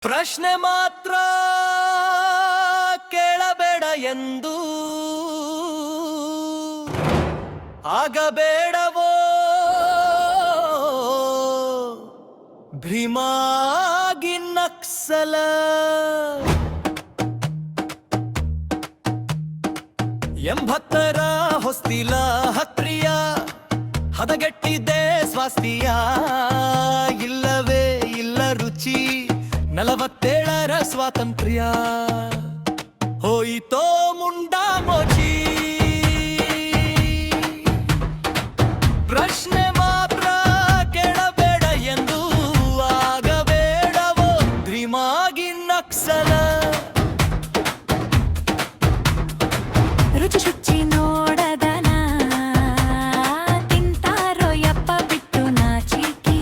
ಪ್ರಶ್ನೆ ಮಾತ್ರ ಕೇಳಬೇಡ ಎಂದು ಆಗಬೇಡವೋ ಭೀಮಾಗಿ ನಕ್ಸಲ. ಎಂಬತ್ತರ ಹೊಸ್ತಿಲ ಹತ್ರಿಯ ಹದಗೆಟ್ಟಿದೆ ಸ್ವಾಸ್ಥ್ಯ, ಇಲ್ಲವೇ ಇಲ್ಲ ರುಚಿ 47ರ ಸ್ವಾತಂತ್ರ್ಯ. ಹೋಯಿತೋ ಮುಂಡಾ ಮೋಚಿ. ಪ್ರಶ್ನೆ ಮಾತ್ರ ಕೇಳಬೇಡ ಎಂದು ಆಗಬೇಡವೋ ಧ್ರಿಮಾಗಿ ನಕ್ಸಲ. ರುಚಿ ಶುಚಿ ನೋಡದನ ತಿಂತಾರೋ ಯಪ್ಪ ಬಿಟ್ಟು ನಾಚಿಕೆ.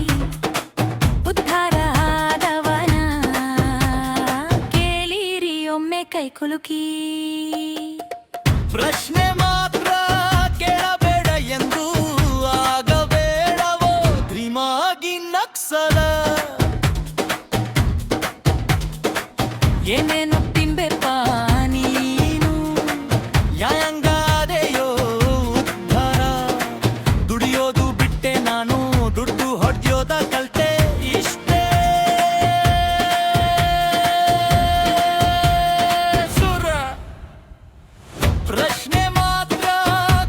ಉದ್ಧಾರ ಆದವನ ಕೇಳಿರಿ ಒಮ್ಮೆ ಕೈ ಕುಲುಕಿ. ಪ್ರಶ್ನೆ ಮಾತ್ರ ಕೇಳಬೇಡ ಎಂದು ಆಗಬೇಡವೋ ಧ್ರಿಮಾಗಿ ನಕ್ಸಲ. ಏನೇನು ತಿನ್ಬೇಪ ನೀನು ನ್ಯಾಯಾಂಗಾದೆಯೋ ಉದ್ಧಾರ. ದುಡಿಯೋದು ಬಿಟ್ಟೆ ನಾನು, ದುಡ್ಡು ಹೊಡ್ಯೋದ ಕಲ್ತೆ ಇಷ್ಟೇ. ಸುರ ಪ್ರಶ್ನೆ ಮಾತ್ರ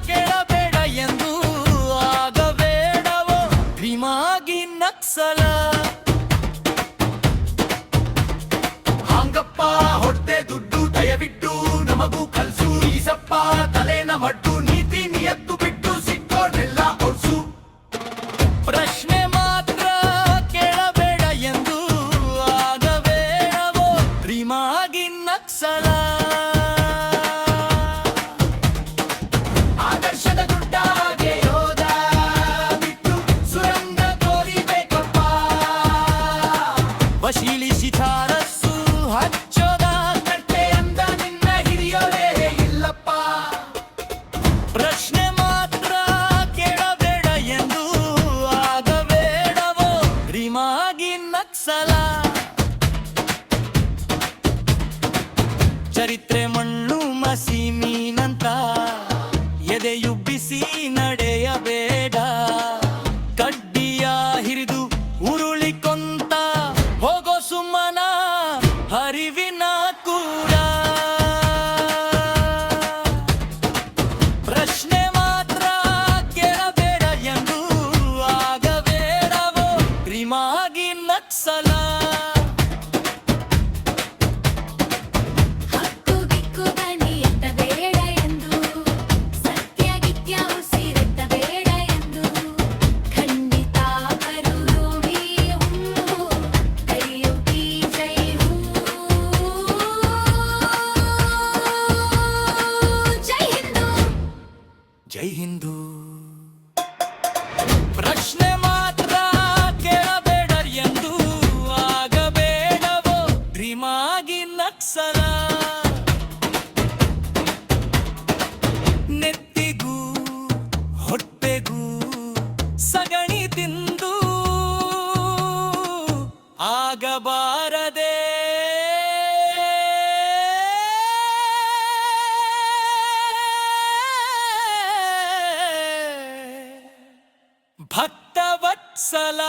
ಕೇಳಬೇಡ ಎಂದು ಆಗಬೇಡವೋ ಧ್ರಿಮಾಗಿ ನಕ್ಸಲ. ಹಾಂಗಪ್ಪ ಹೊಟ್ಟೆ ದುಡ್ಡು ದಯವಿಟ್ಟು ನಮಗೂ ಕಲ್ಸು. ಈಸಪ್ಪ ತಲೆನ ಮಡ್ಡು ನೀತಿ ನಿಯತ್ತು ಬಿಟ್ಟು ಸಿಕ್ಕೋನೆಲ್ಲ ಹೊಡ್ಸು. ಪ್ರಶ್ನೆ ಮಾತ್ರ ಕೇಳಬೇಡ ಎಂದು ಆಗಬೇಡವೋ ಧ್ರಿಮಾಗಿ ನಕ್ಸಲ. ಆದರ್ಶದ ದುಡ್ಡಾಗೆ ಯೋಧ ಬಿಟ್ಟು ಸುರಂಗ ತೋರಿಬೇಕಪ್ಪ. ವಶೀಲಿಸಿ ಛಾರಸ್ಸು ಹಚ್ಚೋದ ಕಟ್ಟೆ ಅಂದ ನಿನ್ನ ಹಿರಿಯೋರೇ ಇಲ್ಲಪ್ಪ. ಪ್ರಶ್ನೆ ಮಾತ್ರ ಕೇಳಬೇಡ ಎಂದು ಆಗಬೇಡವೋ ಧ್ರಿಮಾಗಿ ನಕ್ಸಲ. ಚರಿತ್ರೆ ಮಣ್ಣು ಮಸಿ ಮೀನಂತ ಎದೆಯುಬ್ಬಿಸಿ ನಡೆಯಬೇಡ. ಕಡ್ಡಿಯ ಹಿರಿದು ಉರುಳಿಕೊಂತ ಹೋಗೋ ಸುಮ್ಮನ ಹರಿವಿನ ಕೂಡ. ಪ್ರಶ್ನೆ ಮಾತ್ರ ಕೇಳಬೇಡ ಎಂದು ಆಗಬೇಡವೋ ಧ್ರಿಮಾಗಿ ನಕ್ಸಲ. ಹಕ್ಕು ದಿಕ್ಕು ಬನ್ನಿ ಎತ್ತಬೇಡ ಎಂದು, ಸತ್ಯ ಗಿತ್ಯ ಉಸಿರೆತ್ತಬೇಡ ಎಂದು. ಖಂಡಿತ ಬರುವಿ ಹೂ ಕೈಯೊತ್ತಿ ಜೈ ಹೂ. ಜೈ ಹಿಂದೂ. ಜೈ ಹಿಂದೂ. ಪ್ರಶ್ನೆ ಮಾತ್ರ ಕೇಳಬೇಡ ಎಂದು ಆಗಬೇಡವೋ ಧ್ರಿಮಾಗಿ ನಕ್ಸಲ. ನೆತ್ತಿಗೂ ಹೊಟ್ಟೆಗೂ ಸಗಣಿ ತಿಂದು ಆಗಬಾರದೆ ಭಕ್ತವತ್ಸಲ.